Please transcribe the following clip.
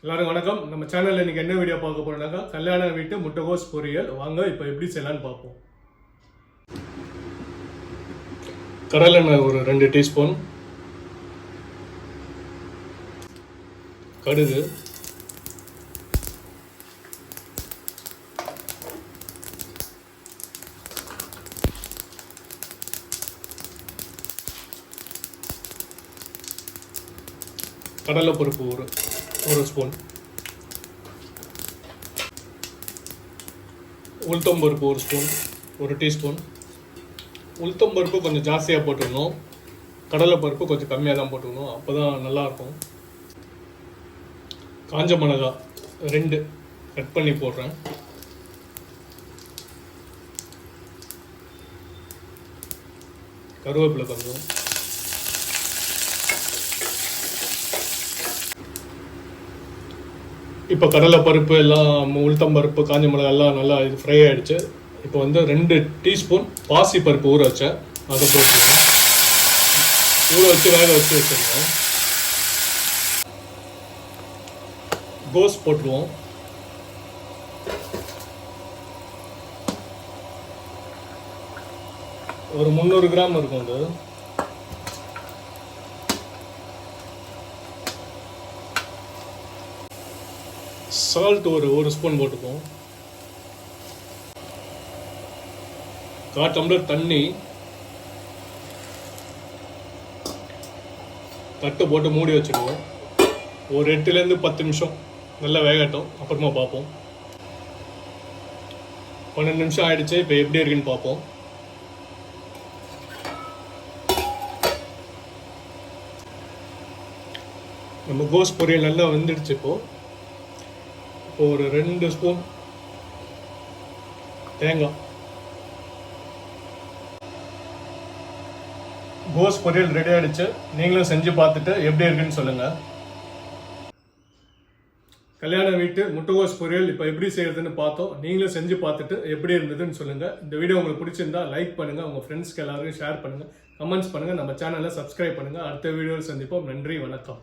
எல்லாரும் வணக்கம். நம்ம சேனல்ல இன்னைக்கு என்ன வீடியோ பார்க்க போறோம்னாக்கா கல்யாண வீட்டு முட்டைகோஸ் பொரியல். வாங்க இப்போ எப்படி செய்யலாம்னு பார்ப்போம். கடலெண்ணெய் ஒரு 2 டீஸ்பூன், கடுகு, கடலைப்பருப்பு ஒரு ஸ்பூன், உளுத்தம்பருப்பு ஒரு ஸ்பூன், ஒரு டீஸ்பூன். உளுத்தம்பருப்பு கொஞ்சம் ஜாஸ்தியாக போட்டுக்கணும், கடலைப்பருப்பு கொஞ்சம் கம்மியாக தான் போட்டுக்கணும், அப்போ தான் நல்லாயிருக்கும். காஞ்ச மிளகாய் 2 கட் பண்ணி போடுறேன். கருவேப்பிலை கொஞ்சம், இப்போ கடலைப்பருப்பு எல்லாம் உளுத்தம்பருப்பு காஞ்ச மிளகாய் எல்லாம் நல்லா இது ஃப்ரை ஆகிடுச்சு. இப்போ வந்து 2 டீஸ்பூன் பாசி பருப்பு ஊற வச்சேன், அதை போட்டுருவோம். ஊற வச்சு வேக வச்சுருக்கேன். கோஸ் போட்டுருவோம். ஒரு 300 கிராம் இருக்கும். அது சால்ட் ஒரு ஸ்பூன் போட்டுப்போம். 1/4 டம்ளர் தண்ணி, தட்டு போட்டு மூடி வச்சுக்குவோம். ஒரு 8லேருந்து 10 நிமிஷம் நல்லா வேகட்டும், அப்புறமா பார்ப்போம். 12 நிமிஷம் ஆயிடுச்சு. இப்போ எப்படி இருக்குன்னு பார்ப்போம். நம்ம கோஸ் பொரியல் நல்லா வெந்துடுச்சு. இப்போ ஒரு 2 ஸ்பூன் தேங்காய். கோஸ் பொரியல் ரெடி ஆகிடுச்சு. நீங்களும் செஞ்சு பார்த்துட்டு எப்படி இருக்குன்னு சொல்லுங்கள். கல்யாண வீட்டு முட்டைகோஸ் பொரியல் இப்போ எப்படி செய்யறதுன்னு பார்த்தோம். நீங்களும் செஞ்சு பார்த்துட்டு எப்படி இருந்ததுன்னு சொல்லுங்கள். இந்த வீடியோ உங்களுக்கு பிடிச்சிருந்தா லைக் பண்ணுங்கள், உங்கள் ஃப்ரெண்ட்ஸ்க்கு எல்லாருக்கும் ஷேர் பண்ணுங்கள், கமெண்ட்ஸ் பண்ணுங்கள், நம்ம சேனலை சப்ஸ்கிரைப் பண்ணுங்கள். அடுத்த வீடியோவில் சந்திப்போம். நன்றி, வணக்கம்.